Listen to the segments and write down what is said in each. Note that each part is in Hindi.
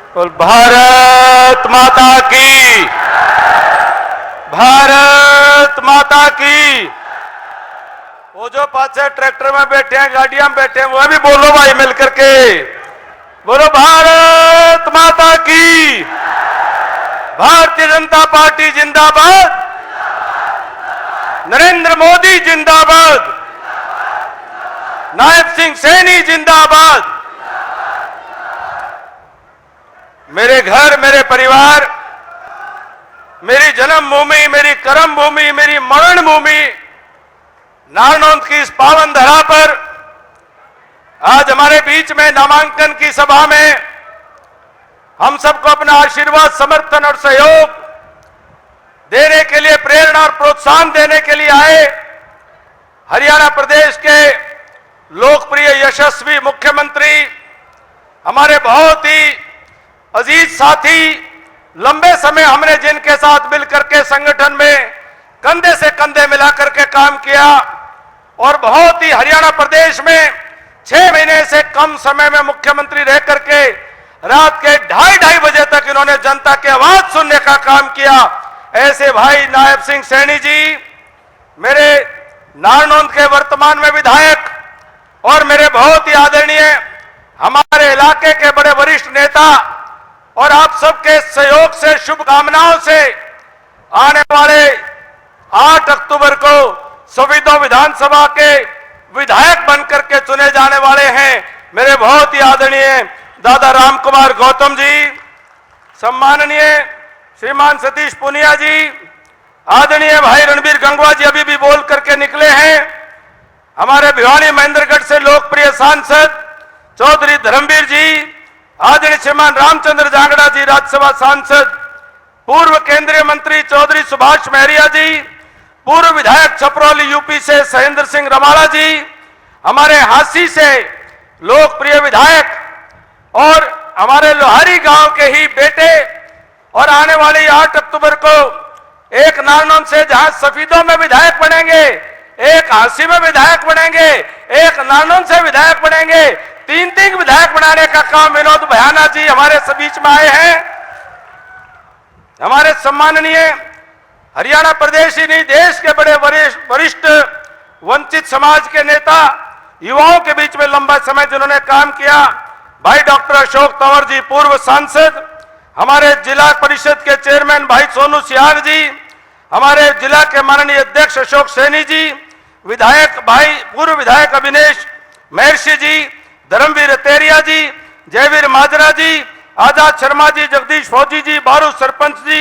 बोल भारत माता की, भारत माता की। वो जो पाछे ट्रैक्टर में बैठे हैं, गाड़ियां में बैठे हैं, वो भी बोलो भाई मिलकर के, बोलो भारत माता की। भारतीय जनता पार्टी जिंदाबाद, नरेंद्र मोदी जिंदाबाद, नायब सिंह सैनी जिंदाबाद। मेरे घर, मेरे परिवार, मेरी जन्मभूमि, मेरी कर्म भूमि, मेरी मरण भूमि नारनौंद की इस पावन धरा पर आज हमारे बीच में नामांकन की सभा में हम सबको अपना आशीर्वाद, समर्थन और सहयोग देने के लिए, प्रेरणा और प्रोत्साहन देने के लिए आए हरियाणा प्रदेश के लोकप्रिय यशस्वी मुख्यमंत्री, हमारे बहुत ही अजीज साथी, लंबे समय हमने जिनके साथ मिलकर के संगठन में कंधे से कंधे मिलाकर के काम किया और बहुत ही हरियाणा प्रदेश में 6 महीने से कम समय में मुख्यमंत्री रह करके रात के 2:30 बजे तक इन्होंने जनता की आवाज सुनने का काम किया। ऐसे भाई नायब सिंह सैनी जी, मेरे नारनौंद के वर्तमान में विधायक और मेरे बहुत ही आदरणीय हमारे इलाके के बड़े वरिष्ठ नेता, और आप सबके सहयोग से, शुभकामनाओं से आने वाले 8 अक्टूबर को संविधान विधानसभा के विधायक बनकर के चुने जाने वाले हैं मेरे बहुत ही आदरणीय दादा रामकुमार गौतम जी, सम्माननीय श्रीमान सतीश पुनिया जी, आदरणीय भाई रणबीर गंगवा जी अभी भी बोल करके निकले हैं, हमारे भिवानी महेंद्रगढ़ से लोकप्रिय सांसद चौधरी धर्मवीर जी, आदरणीय श्रीमान रामचंद्र जांगड़ा जी राज्यसभा सांसद, पूर्व केंद्रीय मंत्री चौधरी सुभाष महरिया जी, पूर्व विधायक छपरौली यूपी से सहेंद्र सिंह रमाला जी, हमारे हांसी से लोकप्रिय विधायक और हमारे लोहारी गांव के ही बेटे, और आने वाली 8 अक्टूबर को एक नारनौंद से जहां सफीदों में विधायक बनेंगे, एक हांसी में विधायक बनेंगे, एक नारनौंद से विधायक बनेंगे, 3 विधायक बनाने का काम विनोद भयाना जी हमारे बीच में आए हैं। हमारे सम्माननीय हरियाणा प्रदेश ही नहीं, देश के बड़े वरिष्ठ वंचित समाज के नेता, युवाओं के बीच में लंबा समय जिन्होंने काम किया, भाई डॉक्टर अशोक तंवर जी, पूर्व सांसद, हमारे जिला परिषद के चेयरमैन भाई सोनू सियाग जी, हमारे जिला के माननीय अध्यक्ष अशोक सैनी जी, विधायक भाई पूर्व विधायक अभिनेश महर्षि जी, धर्मवीर तेरिया जी, जयवीर माजरा जी, आजाद शर्मा जी, जगदीश फौजी जी, बारू सरपंच जी,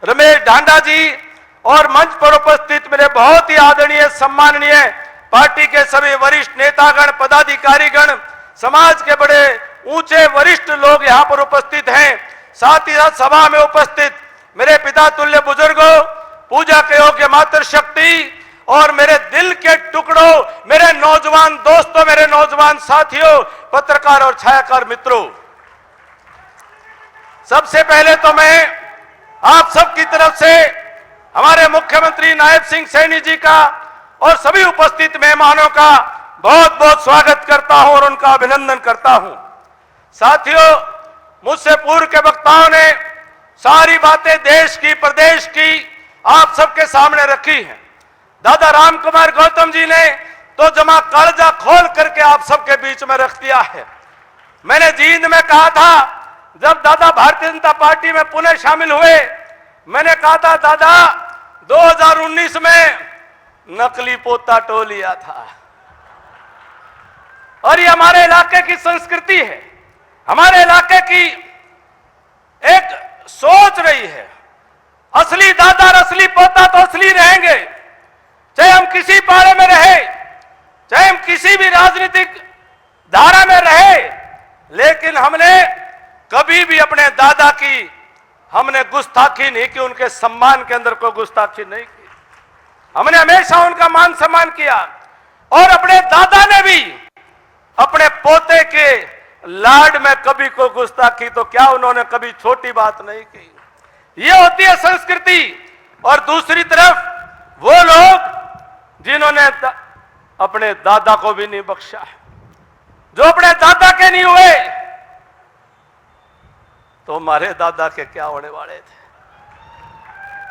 रमेश ढांडा जी, और मंच पर उपस्थित मेरे बहुत ही आदरणीय सम्माननीय पार्टी के सभी वरिष्ठ नेतागण, पदाधिकारीगण, समाज के बड़े ऊंचे वरिष्ठ लोग यहां पर उपस्थित हैं। साथ ही साथ सभा में उपस्थित मेरे पिता तुल्य बुजुर्गों, पूजा के योग्य मातृशक्ति और मेरे दिल के टुकड़ों, मेरे नौजवान दोस्तों, मेरे नौजवान साथियों, पत्रकार और छायाकार मित्रों, सबसे पहले तो मैं आप सबकी तरफ से हमारे मुख्यमंत्री नायब सिंह सैनी जी का और सभी उपस्थित मेहमानों का बहुत बहुत स्वागत करता हूं और उनका अभिनंदन करता हूं। साथियों, मुझसे पूर्व के वक्ताओं ने सारी बातें देश की, प्रदेश की आप सबके सामने रखी हैं। दादा रामकुमार गौतम जी ने तो जमा कालजा खोल करके आप सबके बीच में रख दिया है। मैंने जींद में कहा था, जब दादा भारतीय जनता पार्टी में पुनः शामिल हुए, मैंने कहा था दादा 2019 में नकली पोता टो लिया था, और ये हमारे इलाके की संस्कृति है, हमारे इलाके की एक सोच रही है। असली दादा और असली पोता तो असली रहेंगे, चाहे हम किसी पारे में रहे, चाहे हम किसी भी राजनीतिक धारा में रहे, लेकिन हमने कभी भी अपने दादा की हमने गुस्ताखी नहीं की, उनके सम्मान के अंदर कोई गुस्ताखी नहीं की। हमने हमेशा उनका मान सम्मान किया, और अपने दादा ने भी अपने पोते के लाड में कभी कोई गुस्ताखी तो क्या, उन्होंने कभी छोटी बात नहीं की। ये होती है संस्कृति। और दूसरी तरफ वो लोग जिन्होंने अपने दादा को भी नहीं बख्शा, जो अपने दादा के नहीं हुए, तो हमारे दादा के क्या होने वाले थे।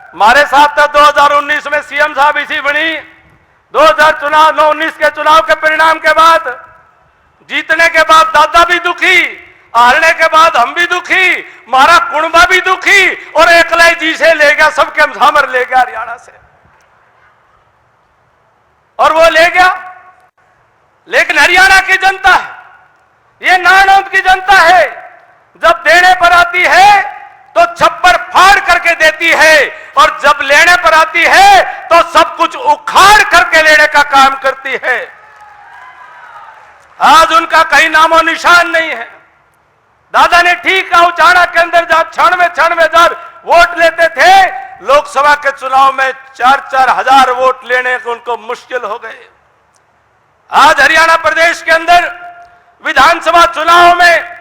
हमारे साथ तो 2019 में सीएम साहब इसी बनी, 2019 के चुनाव के परिणाम के बाद, जीतने के बाद दादा भी दुखी, हारने के बाद हम भी दुखी, हमारा कुणबा भी दुखी, और एकलाई जी से ले गया, सबके हमर ले गया हरियाणा से, और वो ले गया। लेकिन हरियाणा की जनता है, ये नारनौंद की जनता है, जब देने पर आती है तो छप्पर फाड़ करके देती है, और जब लेने पर आती है तो सब कुछ उखाड़ करके लेने का काम करती है। आज उनका कहीं नामो निशान नहीं है। दादा ने ठीक कहा, उचाना के अंदर जहां 96,000 वोट लेते थे, लोकसभा के चुनाव में 4-4 हजार वोट लेने को उनको मुश्किल हो गए। आज हरियाणा प्रदेश के अंदर विधानसभा चुनाव में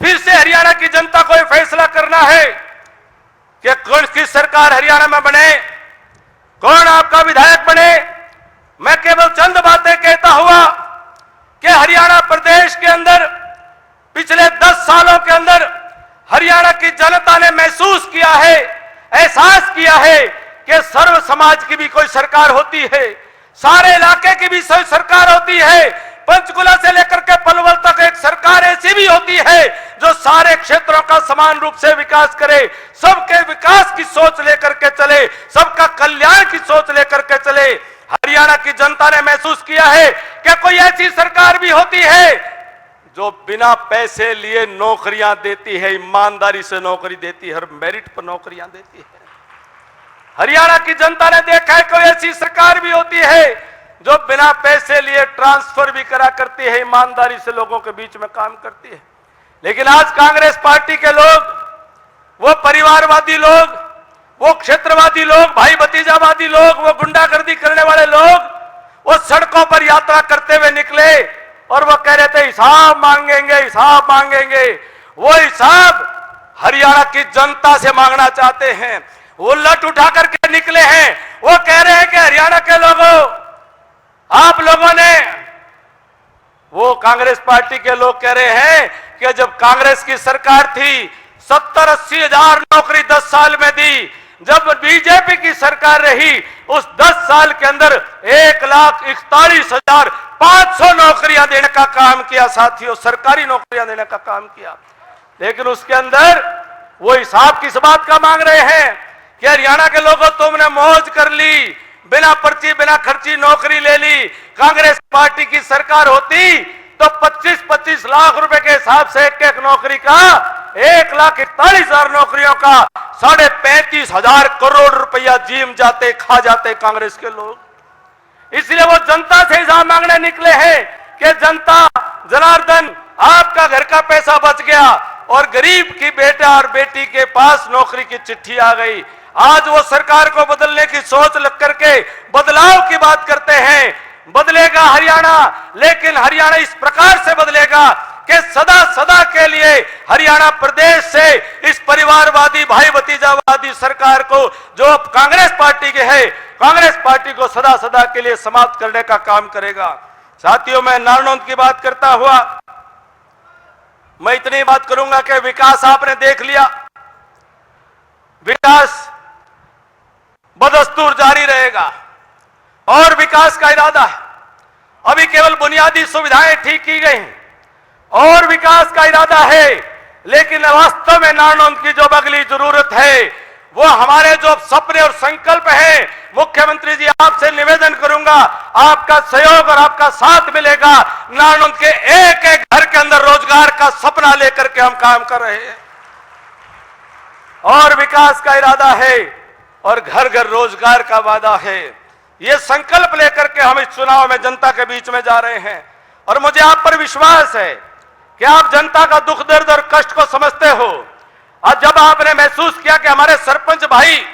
फिर से हरियाणा की जनता को यह फैसला करना है कि कौन की सरकार हरियाणा में बने, कौन आपका विधायक बने। मैं केवल चंद बातें कहता हुआ कि हरियाणा प्रदेश के अंदर पिछले 10 सालों के अंदर हरियाणा की जनता ने महसूस किया है, एहसास किया है कि सर्व समाज की भी कोई सरकार होती है, सारे इलाके की भी सरकार होती है, पंचकुला से लेकर के पलवल तक एक सरकार ऐसी भी होती है जो सारे क्षेत्रों का समान रूप से विकास करे, सबके विकास की सोच लेकर के चले, सबका कल्याण की सोच लेकर के चले। हरियाणा की जनता ने महसूस किया है कि कोई ऐसी सरकार भी होती है जो बिना पैसे लिए नौकरियां देती है, ईमानदारी से नौकरी देती है, हर मेरिट पर नौकरियां देती है। हरियाणा की जनता ने देखा है कोई ऐसी सरकार भी होती है जो बिना पैसे लिए ट्रांसफर भी करा करती है, ईमानदारी से लोगों के बीच में काम करती है। लेकिन आज कांग्रेस पार्टी के लोग, वो परिवारवादी लोग, वो क्षेत्रवादी लोग, भाई भतीजावादी लोग, वो गुंडागर्दी करने वाले लोग, वो सड़कों पर यात्रा करते हुए निकले और वो कह रहे थे हिसाब मांगेंगे, हिसाब मांगेंगे। वो हिसाब हरियाणा की जनता से मांगना चाहते हैं। वो लट उठा करके निकले हैं, वो कह रहे हैं कि हरियाणा के लोगों, आप लोगों ने, वो कांग्रेस पार्टी के लोग कह रहे हैं कि जब कांग्रेस की सरकार थी 70-80 हजार नौकरी 10 साल में दी, जब बीजेपी की सरकार रही उस 10 साल के अंदर 1,41,500 नौकरियां देने का काम किया साथियों, सरकारी नौकरियां देने का काम किया। लेकिन उसके अंदर वो हिसाब किस बात का मांग रहे हैं कि हरियाणा के लोगों तुमने मौज कर ली, बिना पर्ची बिना खर्ची नौकरी ले ली। कांग्रेस पार्टी की सरकार होती तो 25-25 लाख रुपए के हिसाब से एक नौकरी का 1,41,000 नौकरियों का 35,500 करोड़ रुपया जीम जाते, खा जाते कांग्रेस के लोग। इसलिए वो जनता से हिसाब मांगने निकले हैं कि जनता जनार्दन, आपका घर का पैसा बच गया और गरीब की बेटा और बेटी के पास नौकरी की चिट्ठी आ गई। आज वो सरकार को बदलने की सोच लग करके बदलाव की बात करते हैं। बदलेगा हरियाणा, लेकिन हरियाणा इस प्रकार से बदलेगा कि सदा सदा के लिए हरियाणा प्रदेश से इस परिवारवादी, भाई भतीजावादी सरकार को, जो कांग्रेस पार्टी के है, कांग्रेस पार्टी को सदा सदा के लिए समाप्त करने का काम करेगा। साथियों, मैं नारनौंद की बात करता हुआ मैं इतनी बात करूंगा कि विकास आपने देख लिया, विकास बदस्तूर जारी रहेगा और विकास का इरादा है। अभी केवल बुनियादी सुविधाएं ठीक की गई हैं और विकास का इरादा है, लेकिन वास्तव में नारनौंद की जो अगली जरूरत है वो हमारे जो सपने और संकल्प हैं। मुख्यमंत्री जी, आपसे निवेदन करूंगा, आपका सहयोग और आपका साथ मिलेगा। नारनौंद के एक एक घर के अंदर रोजगार का सपना लेकर के हम काम कर रहे हैं और विकास का इरादा है और घर घर रोजगार का वादा है। ये संकल्प लेकर के हम इस चुनाव में जनता के बीच में जा रहे हैं और मुझे आप पर विश्वास है कि आप जनता का दुख दर्द और कष्ट को समझते हो। आज जब आपने महसूस किया कि हमारे सरपंच भाई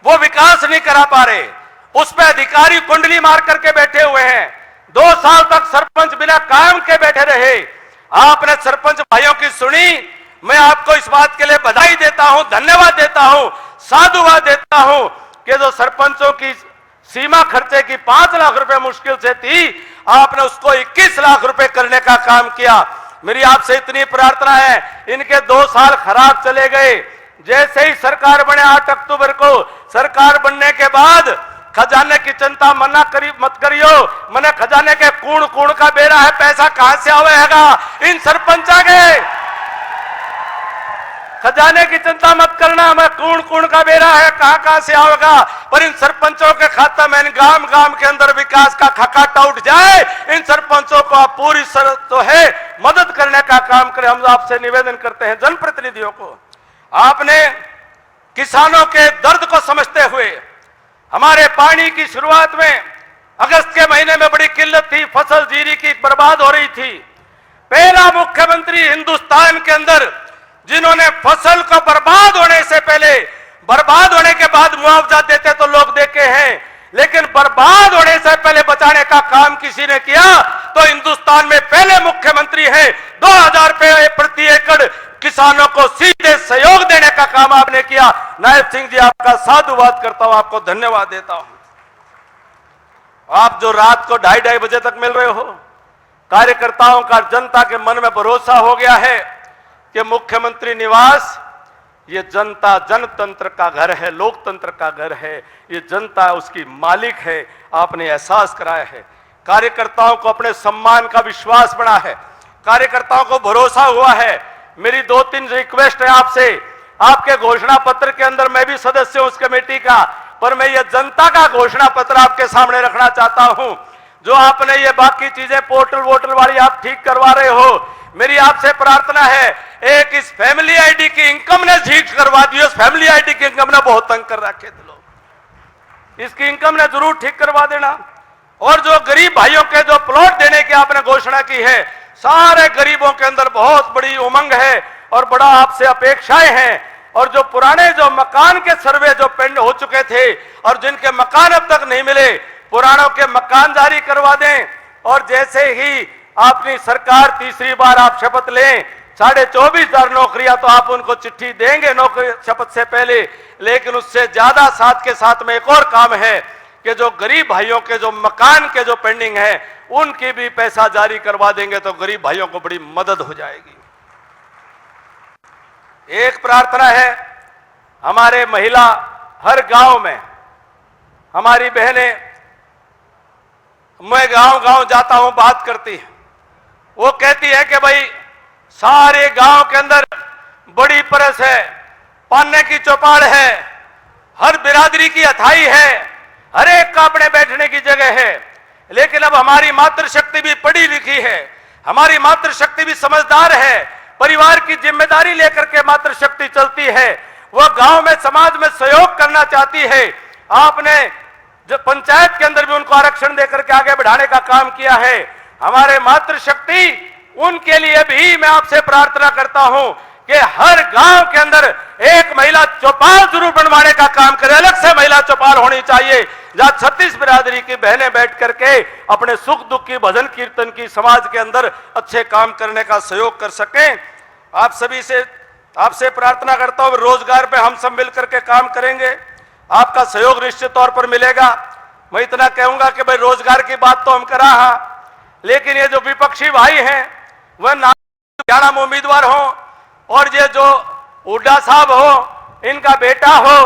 वो विकास नहीं करा पा रहे, उस पर अधिकारी कुंडली मार करके बैठे हुए हैं, 2 साल तक सरपंच बिना काम के बैठे रहे, आपने सरपंच भाइयों की सुनी। मैं आपको इस बात के लिए बधाई देता हूं, धन्यवाद देता हूं, साधुवाद देता हूं कि जो सरपंचों की सीमा खर्चे की 5 लाख रुपए मुश्किल से थी, आपने उसको 21 लाख रुपए करने का काम किया। मेरी आपसे इतनी प्रार्थना है, इनके 2 साल खराब चले गए। जैसे ही सरकार बने 8 अक्टूबर को, सरकार बनने के बाद खजाने की चिंता मत करियो, मने खजाने के कूण कूण का बेरा है, पैसा कहां से आवेगा? इन सरपंचा के खजाने की चिंता मत करना, मैं कूण कूण का बेरा है, कहां से आवेगा? पर इन सरपंचों के खाता में, इन गांव गांव के अंदर विकास का खकाटा उठ जाए। इन सरपंचों को आप पूरी तो है मदद करने का काम करें। हम आपसे निवेदन करते हैं जनप्रतिनिधियों को, आपने किसानों के दर्द को समझते हुए, हमारे पानी की शुरुआत में अगस्त के महीने में बड़ी किल्लत थी, फसल जीरी की बर्बाद हो रही थी। पहला मुख्यमंत्री हिंदुस्तान के अंदर जिन्होंने फसल को बर्बाद होने से पहले, बर्बाद होने के बाद मुआवजा देते तो लोग देखे हैं, लेकिन बर्बाद होने से पहले बचाने का काम किसी ने किया तो हिंदुस्तान में पहले मुख्यमंत्री हैं। 2000 रुपए प्रति एकड़ किसानों को सीधे सहयोग देने का काम आपने किया। नायब सिंह जी, आपका साधुवाद करता हूं, आपको धन्यवाद देता हूं। आप जो रात को 2:30 बजे तक मिल रहे हो, कार्यकर्ताओं का जनता के मन में भरोसा हो गया है कि मुख्यमंत्री निवास ये जनता, जनतंत्र का घर है, लोकतंत्र का घर है, ये जनता उसकी मालिक है, आपने एहसास कराया है। कार्यकर्ताओं को अपने सम्मान का विश्वास बढ़ा है, कार्यकर्ताओं को भरोसा हुआ है। मेरी 2-3 रिक्वेस्ट है आपसे, आपके घोषणा पत्र के अंदर मैं भी सदस्य हूं उस कमेटी का, पर मैं ये जनता का घोषणा पत्र आपके सामने रखना चाहता हूं। जो आपने ये बाकी चीजें पोर्टल वोटल वाली आप ठीक करवा रहे हो, मेरी आपसे प्रार्थना है, एक इस फैमिली आईडी की इनकम ने ठीक करवा दी। इस फैमिली आईडी की इनकम ने बहुत तंग कर रखे थे लोग, इसकी इनकम ने जरूर ठीक करवा देना। और जो गरीब भाइयों के जो प्लॉट देने की आपने घोषणा की है, सारे गरीबों के अंदर बहुत बड़ी उमंग है और बड़ा आपसे अपेक्षाएं हैं। और जो पुराने जो मकान के सर्वे जो पेंड हो चुके थे और जिनके मकान अब तक नहीं मिले, पुरानों के मकान जारी करवा दें। और जैसे ही अपनी सरकार तीसरी बार आप शपथ लें, 24,500 नौकरियां तो आप उनको चिट्ठी देंगे नौकरी शपथ से पहले, लेकिन उससे ज्यादा साथ के साथ में एक और काम है कि जो गरीब भाइयों के जो मकान के जो पेंडिंग है उनकी भी पैसा जारी करवा देंगे तो गरीब भाइयों को बड़ी मदद हो जाएगी। एक प्रार्थना है, हमारे महिला हर गांव में, हमारी बहनें, मैं गांव गांव जाता हूं, बात करती है, वो कहती है कि भाई सारे गांव के अंदर बड़ी परस है, पाने की चौपाल है, हर बिरादरी की अथाई है, हर एक का अपने बैठने की जगह है। लेकिन अब हमारी मातृशक्ति भी पढ़ी लिखी है, हमारी मातृशक्ति भी समझदार है, परिवार की जिम्मेदारी लेकर के मातृशक्ति चलती है, वह गांव में समाज में सहयोग करना चाहती है। आपने जो पंचायत के अंदर भी उनको आरक्षण देकर के आगे बढ़ाने का काम किया है। हमारे मातृशक्ति, उनके लिए भी मैं आपसे प्रार्थना करता हूं कि हर गांव के अंदर एक महिला चौपाल जरूर बनवाने का काम करें, अलग से महिला चौपाल होनी चाहिए, जहां 36 बिरादरी की बहनें बैठ करके अपने सुख दुख की, भजन कीर्तन की, समाज के अंदर अच्छे काम करने का सहयोग कर सकें। आप सभी से आपसे प्रार्थना करता हूं, रोजगार पे हम सब मिलकर के काम करेंगे, आपका सहयोग निश्चित तौर पर मिलेगा। मैं इतना कहूंगा कि भाई रोजगार की बात तो हम करा, लेकिन ये जो विपक्षी भाई हैं वह हरियाणा में उम्मीदवार हो और ये जो हुड्डा साहब हो, इनका बेटा हो,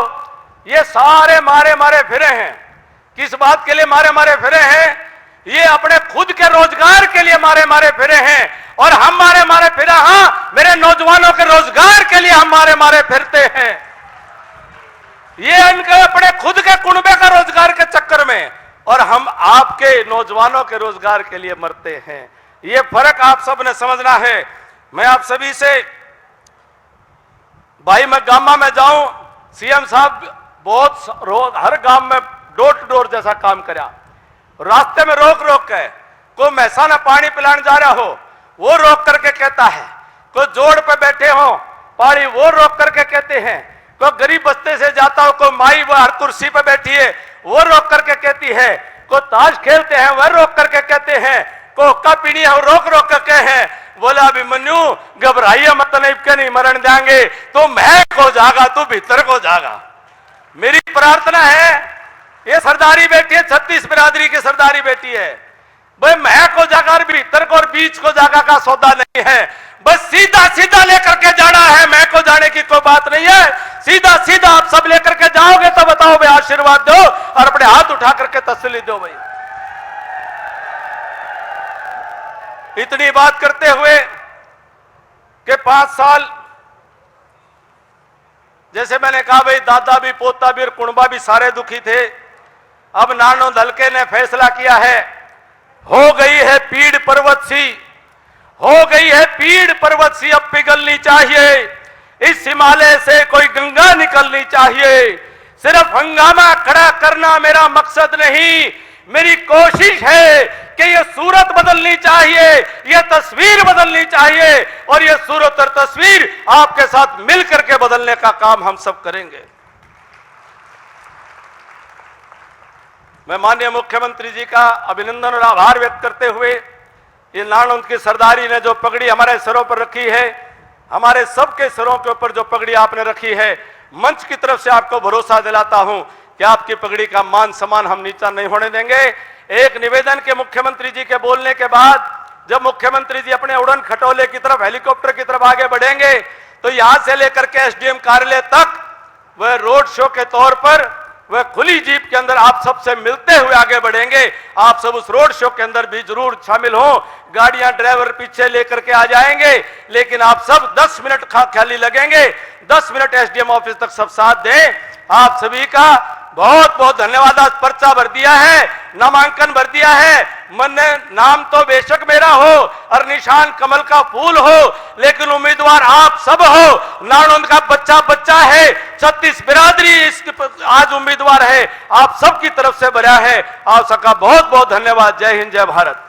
ये सारे मारे मारे फिरे हैं। किस बात के लिए मारे मारे फिरे हैं? ये अपने खुद के रोजगार के लिए मारे मारे फिरे हैं और हम मारे मारे फिरा, हाँ, मेरे नौजवानों के रोजगार के लिए हम मारे मारे फिरते हैं। ये इनके अपने खुद के कुनबे का रोजगार के चक्कर में, और हम आपके नौजवानों के रोजगार के लिए मरते हैं। ये फर्क आप सब ने समझना है। मैं आप सभी से, भाई मैं गांव में जाऊं, सीएम साहब बहुत रोज हर गांव में डोर टू डोर जैसा काम करा, रास्ते में रोक रोक के, कोई महसाना पानी पिलाने जा रहा हो वो रोक करके कहता है, कोई जोड़ पे बैठे हो पानी वो रोक करके कहते हैं, कोई गरीब बस्ते से जाता हो, कोई माई वो हर कुर्सी पे बैठी है वो रोक करके कहती है, कोई ताश खेलते हैं वह रोक करके कहते हैं, को हुक्का पीनी है रोक रोक करके है। बोला अभिमन्यु घबराइए मत, नहीं के नहीं मरण देंगे, तो मैं को जागा, तू भीतर को जागा। मेरी प्रार्थना है, ये सरदारी बेटी है, 36 बिरादरी की सरदारी बेटी है, भाई मैं को जाकर भीतर को और बीच को जागा का सौदा नहीं है, बस सीधा सीधा लेकर के जाना है। मैं को जाने की कोई बात नहीं है, सीधा सीधा आप सब लेकर के जाओगे तो बताओ भाई, आशीर्वाद दो और अपने हाथ उठा करके तसल्ली दो भाई। इतनी बात करते हुए कि 5 साल, जैसे मैंने कहा भाई, दादा भी पोता भी और कुणबा भी सारे दुखी थे। अब नारनौंद हल्के ने फैसला किया है, हो गई है पीड़ पर्वत सी, हो गई है पीड़ पर्वत सी, अब पिघलनी चाहिए। इस हिमालय से कोई गंगा निकलनी चाहिए। सिर्फ हंगामा खड़ा करना मेरा मकसद नहीं, मेरी कोशिश है कि यह सूरत बदलनी चाहिए, यह तस्वीर बदलनी चाहिए, और यह सूरत और तस्वीर आपके साथ मिलकर के बदलने का काम हम सब करेंगे। मैं माननीय मुख्यमंत्री जी का अभिनंदन और आभार व्यक्त करते हुए, ये नारनौंद की सरदारी ने जो पगड़ी हमारे सिरों पर रखी है, हमारे सबके सिरों के ऊपर जो पगड़ी आपने रखी है, मंच की तरफ से आपको भरोसा दिलाता हूं कि आपकी पगड़ी का मान सम्मान हम नीचा नहीं होने देंगे। एक निवेदन के मुख्यमंत्री जी के बोलने के बाद, जब मुख्यमंत्री जी अपने उड़न खटोले की तरफ, हेलीकॉप्टर की तरफ आगे बढ़ेंगे, तो यहां से लेकर के एसडीएम कार्यालय तक वह रोड शो के तौर पर वह खुली जीप के अंदर आप सबसे मिलते हुए आगे बढ़ेंगे। आप सब उस रोड शो के अंदर भी जरूर शामिल हो। गाड़ियां ड्राइवर पीछे लेकर के आ जाएंगे, लेकिन आप सब 10 मिनट खाली लगेंगे, 10 मिनट एसडीएम ऑफिस तक सब साथ दें। आप सभी का बहुत बहुत धन्यवाद। आज पर्चा भर दिया है, नामांकन भर दिया है। मन नाम तो बेशक मेरा हो और निशान कमल का फूल हो, लेकिन उम्मीदवार आप सब हो। नारनौंद का बच्चा बच्चा है, 36 बिरादरी इसके आज उम्मीदवार है, आप सबकी तरफ से भरा है। आप सबका बहुत बहुत धन्यवाद। जय हिंद, जय भारत।